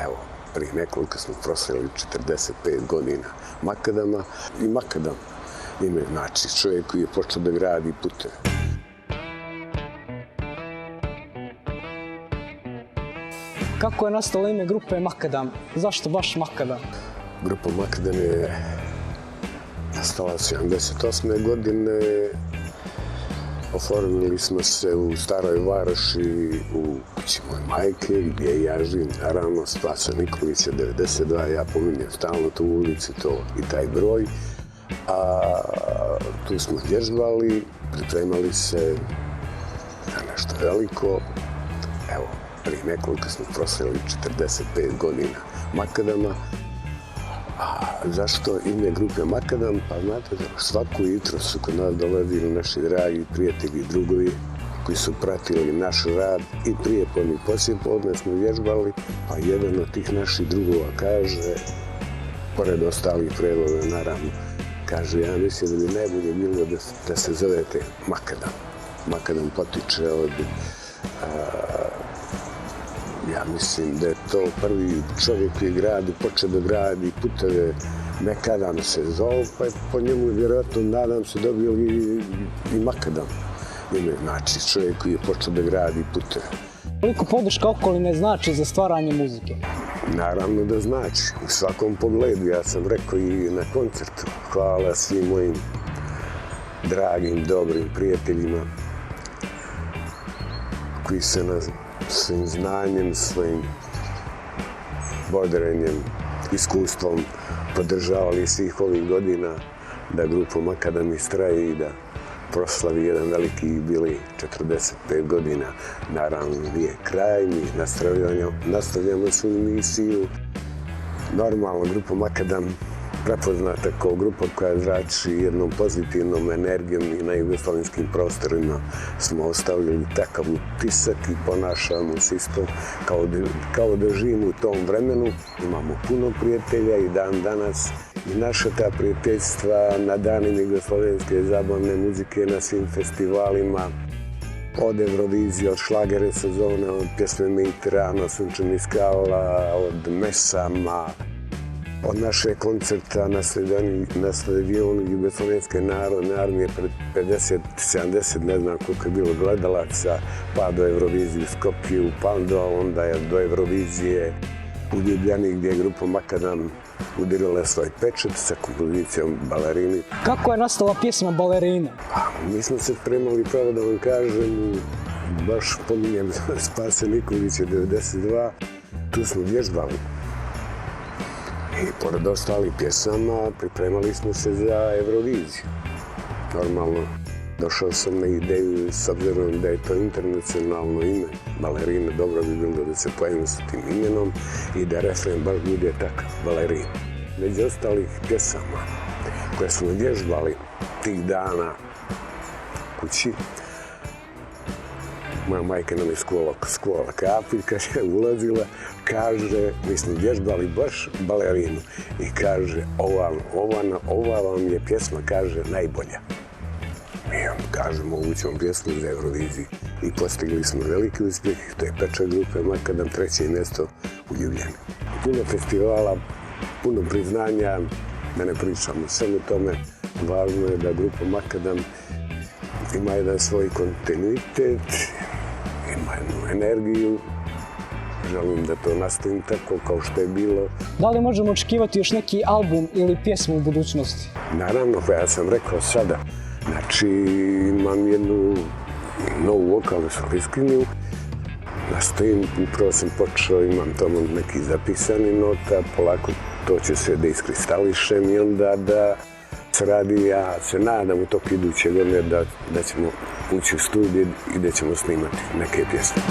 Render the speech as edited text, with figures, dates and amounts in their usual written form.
Evo, prije nekoliko smo proslavili 45 godina Makadama i Makadam ime znači čovjek koji je počeo da gradi puteve. Kako je nastalo ime grupe Makadam? Zašto baš Makadam? Grupa Makadam je nastala 78. godine. Oformili smo se u Staroj Varoši u kući moje majke gdje ja živim, naravno, Spasa Nikolića 92, ja pominjem stalno tu ulici i taj broj. A tu smo vježbali, pripremali se na nešto veliko. Evo, prije nekoliko smo proslavili 45 godina Makadama. A zašto ime grupe Makadam? Pa znate, svako jutro su kod nas dolazili naši dragi prijatelji i drugovi koji su pratili naš rad i prijepodne i poslijepodne smo vježbali, pa jedan od tih naših drugova kaže, pored ostalih predloga naravno, kaže, ja mislim da bi najbolje bilo da se zovete Makadam. Makadam potiče od ja mislim da je to prvi čovjek koji počeo da gradi puteve, Makadam se zove, pa je po njemu vjerojatno, nadam se, dobio i Makadam ime, znači čovjek koji je počeo da gradi puteve. Koliko podrška okoline znači za stvaranje muzike? Naravno da znači, u svakom pogledu, ja sam rekao i na koncertu, hvala svim mojim dragim, dobrim prijateljima koji se svojim znanjem, svojim bodrenjem, iskustvom podržavali svih ovih godina da grupa Makadam istraje i da proslavi jedan veliki jubilej 45 godina. Naravno nije kraj, mi nastavljamo svoju misiju. Normalno, grupa Makadam prepoznata kao grupa koja zrači jednom pozitivnom energijom i na jugoslavenskim prostorima smo ostavili takav utisak i ponašamo se isto kao da živimo u tom vremenu. Imamo puno prijatelja i dan danas i naša ta prijateljstva na danima jugoslovenske zabavne muzike, na svim festivalima, od Eurovizije, od šlagere sezone, od pjesme Mediterana, Sunčanih skala, od Mesama, od našeg koncerta na stadionu Jugoslovenske narodne armije pred 50-70, ne znam koliko je bilo gledalaca, pa do Eurovizije u Skopju, pa onda je do Eurovizije u Ljubljani gdje je grupa Makadam udirala svoj pečat sa kompozicijom Balerini. Kako je nastala pjesma Balerina? Mi smo se spremali, pravo da vam kažem, baš pominjem Spase Nikolića 92, tu smo vježbali. I pored ostalih pjesama pripremali smo se za Euroviziju. Normalno, došao sam na ideju, s obzirom da je to internacionalno ime, Balerina, dobro bi bilo da se pojavim sa tim imenom i da refren baš bude takav, Balerina. Među ostalih pjesama koje smo vježbali tih dana kući, moja majka nam je skvala kapulj kad je ulazila, kaže, mi smo vježbali baš Balerinu i kaže, ova vam je pjesma, kaže, najbolja. Mi vam kažemo, ovu ćemo pjesmu za Euroviziju i postigli smo veliki uspjeh, to je pečat grupe Makadam, 3. mjesto u Ljubljani. Puno festivala, puno priznanja, da ne pričamo samo o tome, važno je da grupa Makadam ima jedan svoj kontinuitet, ima jednu energiju. Želim da to nastavim tako kao što je bilo. Da li možemo očekivati još neki album ili pjesmu u budućnosti? Naravno, ja sam rekao sada. Znači, imam jednu novu vokalnu solistkinju. Nastojim, upravo sam počeo, imam tamo neki zapisani nota, polako to će se da iskristališem i onda da se radi, ja se nadam u toku iduće godine da ćemo ući u studiju i da ćemo snimati neke pjesme.